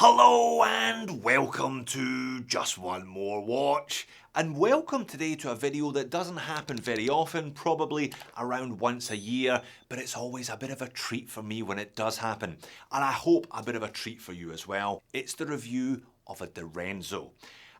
Hello and welcome to Just One More Watch, and welcome today to a video that doesn't happen very often, probably around once a year, but it's always a bit of a treat for me when it does happen, and I hope a bit of a treat for you as well. It's the review of a Direnzo.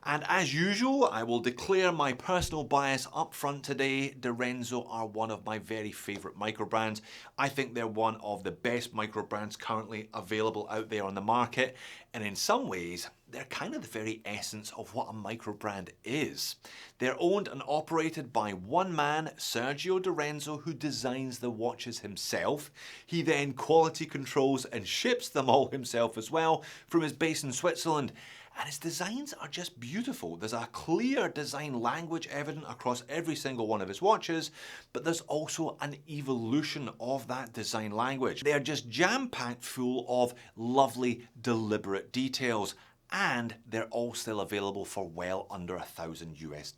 And as usual, I will declare my personal bias up front today. Direnzo are one of my very favourite microbrands. I think they're one of the best microbrands currently available out there on the market. And in some ways, they're kind of the very essence of what a microbrand is. They're owned and operated by one man, Sergio Direnzo, who designs the watches himself. He then quality controls and ships them all himself as well from his base in Switzerland. And his designs are just beautiful. There's a clear design language evident across every single one of his watches, but there's also an evolution of that design language. They're just jam-packed full of lovely, deliberate details. And they're all still available for well under $1,000 US.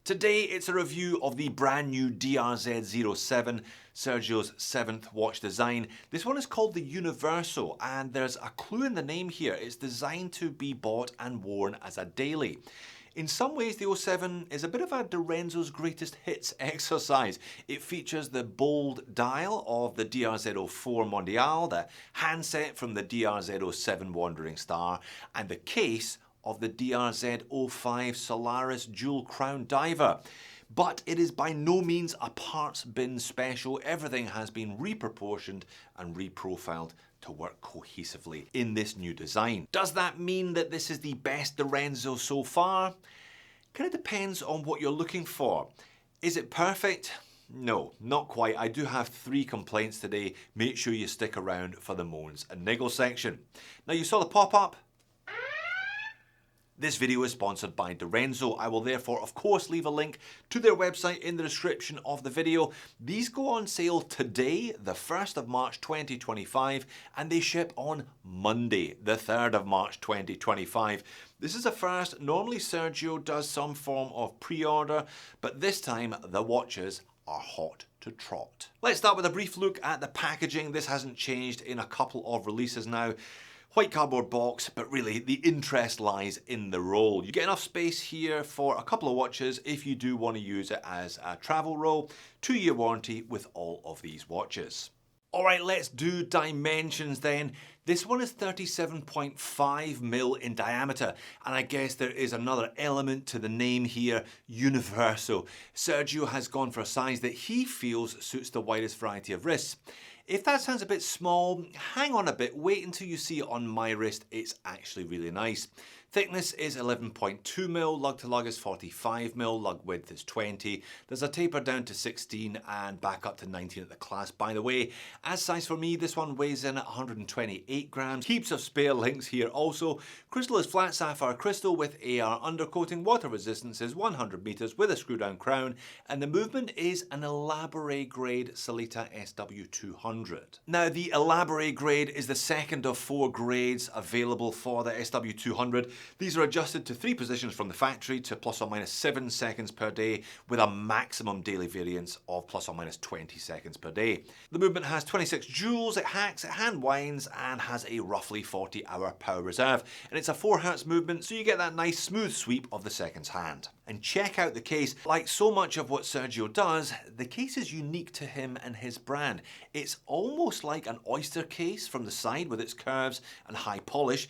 Today it's a review of the brand new DRZ07, Sergio's 7th watch design. This one is called the Universo, and there's a clue in the name here. It's designed to be bought and worn as a daily. In some ways, the 07 is a bit of a Direnzo's greatest hits exercise. It features the bold dial of the DRZ04 Mondial, the handset from the DRZ07 Wandering Star, and the case of the DRZ05 Solaris Jewel Crown Diver. But it is by no means a parts bin special. Everything has been reproportioned and reprofiled to work cohesively in this new design. Does that mean that this is the best Direnzo so far? Kind of depends on what you're looking for. Is it perfect? No, not quite. I do have 3 complaints today. Make sure you stick around for the moans and niggles section. Now, you saw the pop-up. This video is sponsored by Direnzo. I will therefore, of course, leave a link to their website in the description of the video. These go on sale today, the 1st of March 2025, and they ship on Monday, the 3rd of March 2025. This is a first. Normally Sergio does some form of pre-order, but this time the watches are hot to trot. Let's start with a brief look at the packaging. This hasn't changed in a couple of releases now. White cardboard box, but really the interest lies in the roll. You get enough space here for a couple of watches if you do want to use it as a travel roll. 2-year warranty with all of these watches. Alright, let's do dimensions then. This one is 37.5mm in diameter, and I guess there is another element to the name here, Universo. Sergio has gone for a size that he feels suits the widest variety of wrists. If that sounds a bit small, hang on a bit, wait until you see it on my wrist. It's actually really nice. Thickness is 11.2mm, lug to lug is 45mm, lug width is 20. There's a taper down to 16 and back up to 19 at the clasp. By the way, as size for me, this one weighs in at 128 grams. Heaps of spare links here also. Crystal is flat sapphire crystal with AR undercoating. Water resistance is 100 meters with a screw down crown, and the movement is an Elaborate grade Sellita SW200. Now, the Elaborate grade is the second of 4 grades available for the SW200. These are adjusted to 3 positions from the factory to plus or minus 7 seconds per day, with a maximum daily variance of plus or minus 20 seconds per day. The movement has 26 joules, it hacks, it hand winds, and has a roughly 40-hour power reserve. And it's a 4 Hz movement, so you get that nice smooth sweep of the second's hand. And check out the case. Like so much of what Sergio does, the case is unique to him and his brand. It's almost like an oyster case from the side with its curves and high polish.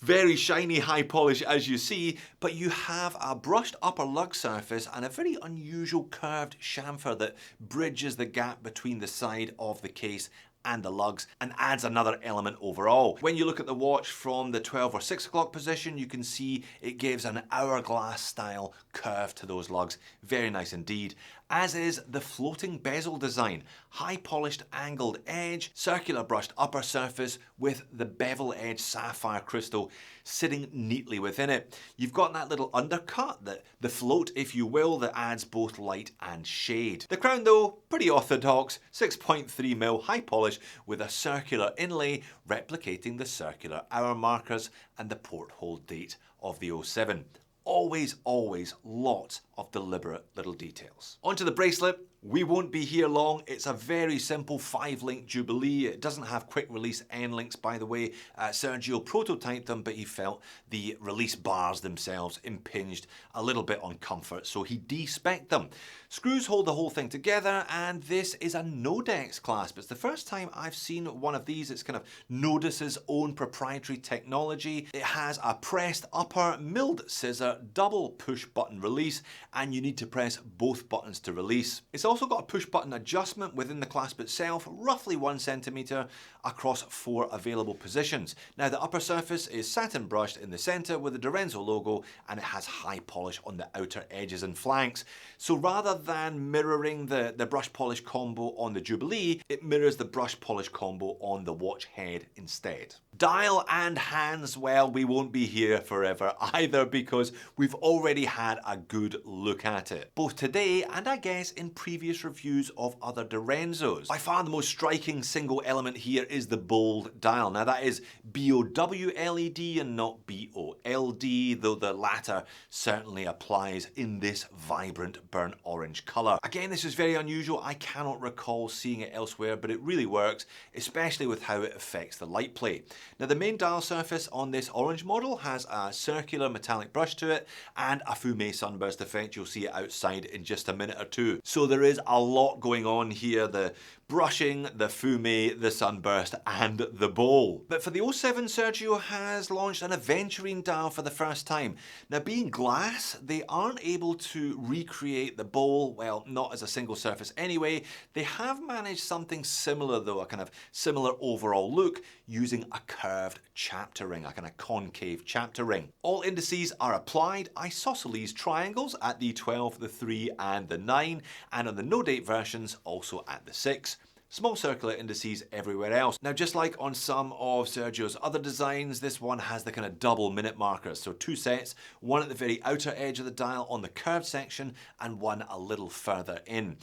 Very shiny high polish as you see, but you have a brushed upper lug surface and a very unusual curved chamfer that bridges the gap between the side of the case and the lugs and adds another element overall. When you look at the watch from the 12 or 6 o'clock position, you can see it gives an hourglass style curve to those lugs. Very nice indeed. As is the floating bezel design. High polished angled edge, circular brushed upper surface with the bevel edge sapphire crystal sitting neatly within it. You've got that little undercut, the float if you will, that adds both light and shade. The crown though, pretty orthodox, 6.3mm high polish with a circular inlay replicating the circular hour markers and the porthole date of the 07. Always lots of deliberate little details. Onto the bracelet. We won't be here long. It's a very simple 5-link Jubilee. It doesn't have quick release end links, by the way. Sergio prototyped them, but he felt the release bars themselves impinged a little bit on comfort, so he de-spec'd them. Screws hold the whole thing together, and this is a Nodex clasp. It's the first time I've seen one of these. It's kind of Nodus's own proprietary technology. It has a pressed upper, milled scissor, double push button release, and you need to press both buttons to release. It's also got a push button adjustment within the clasp itself, roughly 1 centimeter across 4 available positions. Now the upper surface is satin brushed in the center with the Universo logo, and it has high polish on the outer edges and flanks. So rather than mirroring the brush polish combo on the Jubilee, it mirrors the brush polish combo on the watch head instead. Dial and hands, well, we won't be here forever either, because we've already had a good look at it, both today and I guess in previous reviews of other Durenzos. By far the most striking single element here is the bold dial. Now that is BOWLED and not BOLD, though the latter certainly applies in this vibrant burnt orange colour. Again, this is very unusual. I cannot recall seeing it elsewhere, but it really works, especially with how it affects the light play. Now the main dial surface on this orange model has a circular metallic brush to it and a fume sunburst effect. You'll see it outside in just a minute or two. So there is a lot going on here. The brushing, the fume, the sunburst, and the bowl. But for the 07, Sergio has launched an aventurine dial for the first time. Now being glass, they aren't able to recreate the bowl, well, not as a single surface anyway. They have managed something similar though, a kind of similar overall look, using a curved chapter ring, a kind of concave chapter ring. All indices are applied, isosceles triangles at the 12, the 3, and the 9, and on the no date versions also at the 6. Small circular indices everywhere else. Now just like on some of Sergio's other designs, this one has the kind of double minute markers. So 2 sets, one at the very outer edge of the dial on the curved section and one a little further in.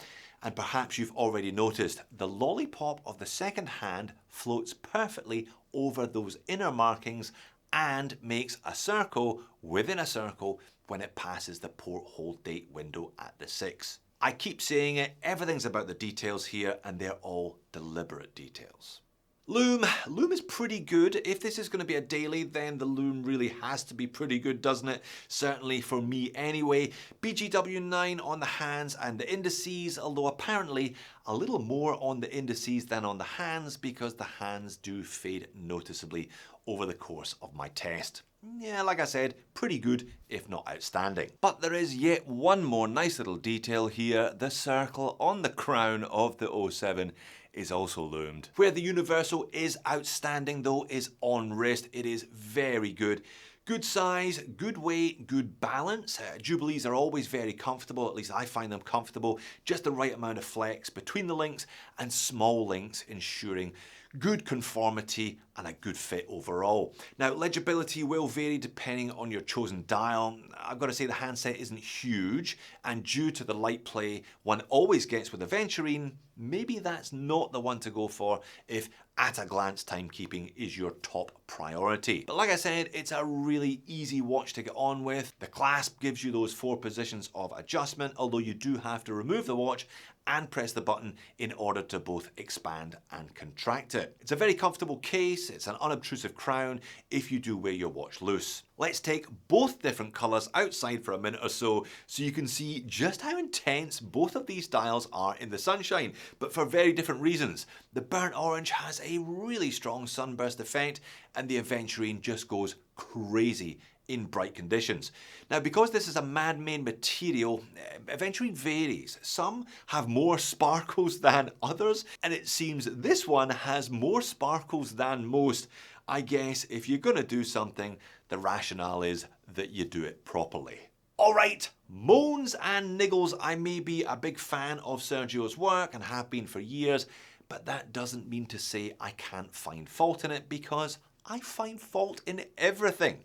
And perhaps you've already noticed, the lollipop of the second hand floats perfectly over those inner markings and makes a circle within a circle when it passes the porthole date window at the 6. I keep saying it, everything's about the details here, and they're all deliberate details. Loom is pretty good. If this is going to be a daily, then the loom really has to be pretty good, doesn't it? Certainly for me anyway. BGW9 on the hands and the indices, although apparently a little more on the indices than on the hands, because the hands do fade noticeably over the course of my test. Yeah, like I said, pretty good, if not outstanding. But there is yet one more nice little detail here. The circle on the crown of the 07 is also loomed. Where the Universo is outstanding though is on wrist. It is very good. Good size, good weight, good balance. Jubilees are always very comfortable, at least I find them comfortable. Just the right amount of flex between the links and small links, ensuring good conformity and a good fit overall. Now legibility will vary depending on your chosen dial. I've got to say the handset isn't huge, and due to the light play one always gets with aventurine, maybe that's not the one to go for if at a glance timekeeping is your top priority. But like I said, it's a really easy watch to get on with. The clasp gives you those 4 positions of adjustment, although you do have to remove the watch and press the button in order to both expand and contract it. It's a very comfortable case, it's an unobtrusive crown if you do wear your watch loose. Let's take both different colours outside for a minute or so you can see just how intense both of these dials are in the sunshine, but for very different reasons. The burnt orange has a really strong sunburst effect, and the aventurine just goes crazy in bright conditions. Now, because this is a man-made material, aventurine varies. Some have more sparkles than others, and it seems this one has more sparkles than most. I guess if you're gonna do something, the rationale is that you do it properly. Alright, moans and niggles. I may be a big fan of Sergio's work and have been for years, but that doesn't mean to say I can't find fault in it, because I find fault in everything.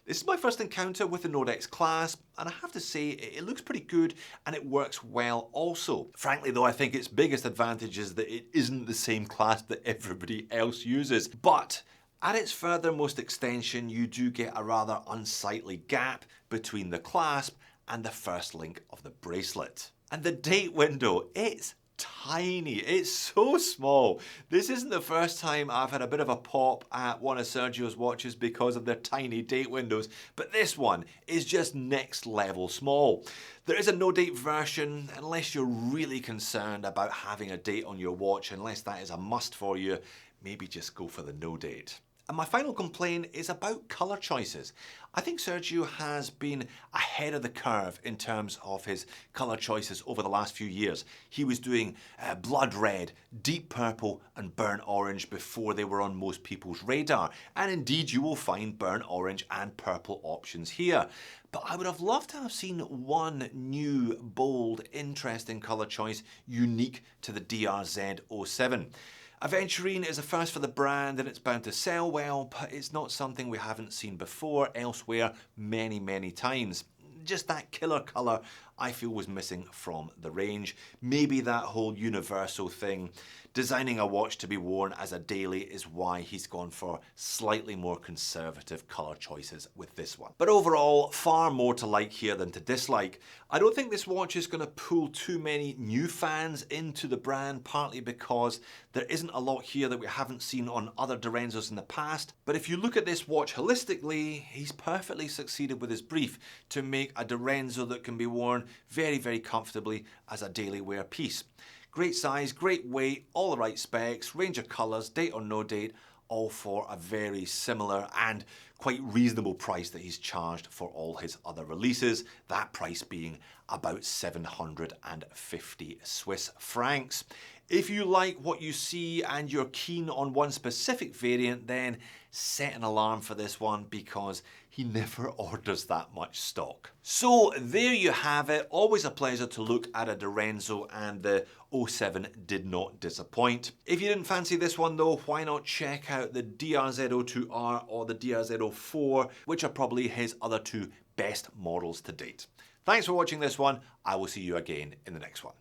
This is my first encounter with the Nodex clasp, and I have to say it looks pretty good and it works well also. Frankly though, I think its biggest advantage is that it isn't the same clasp that everybody else uses. But at its furthermost extension, you do get a rather unsightly gap between the clasp and the first link of the bracelet. And the date window, it's tiny. It's so small. This isn't the first time I've had a bit of a pop at one of Sergio's watches because of their tiny date windows, but this one is just next level small. There is a no date version unless you're really concerned about having a date on your watch, unless that is a must for you, maybe just go for the no date. And my final complaint is about colour choices. I think Sergio has been ahead of the curve in terms of his colour choices over the last few years. He was doing blood red, deep purple and burnt orange before they were on most people's radar. And indeed you will find burnt orange and purple options here. But I would have loved to have seen one new, bold, interesting colour choice unique to the DRZ07. Aventurine is a first for the brand and it's bound to sell well, but it's not something we haven't seen before elsewhere many times. Just that killer colour I feel was missing from the range. Maybe that whole Universo thing, designing a watch to be worn as a daily, is why he's gone for slightly more conservative colour choices with this one. But overall, far more to like here than to dislike. I don't think this watch is going to pull too many new fans into the brand, partly because there isn't a lot here that we haven't seen on other Direnzos in the past. But if you look at this watch holistically, he's perfectly succeeded with his brief to make a Direnzo that can be worn very comfortably as a daily wear piece. Great size, great weight, all the right specs, range of colours, date or no date, all for a very similar and quite reasonable price that he's charged for all his other releases, that price being about 750 Swiss francs. If you like what you see and you're keen on one specific variant, then set an alarm for this one because he never orders that much stock. So there you have it. Always a pleasure to look at a Direnzo, and the 07 did not disappoint. If you didn't fancy this one though, why not check out the DRZ02R or the DRZ04, which are probably his other two best models to date. Thanks for watching this one. I will see you again in the next one.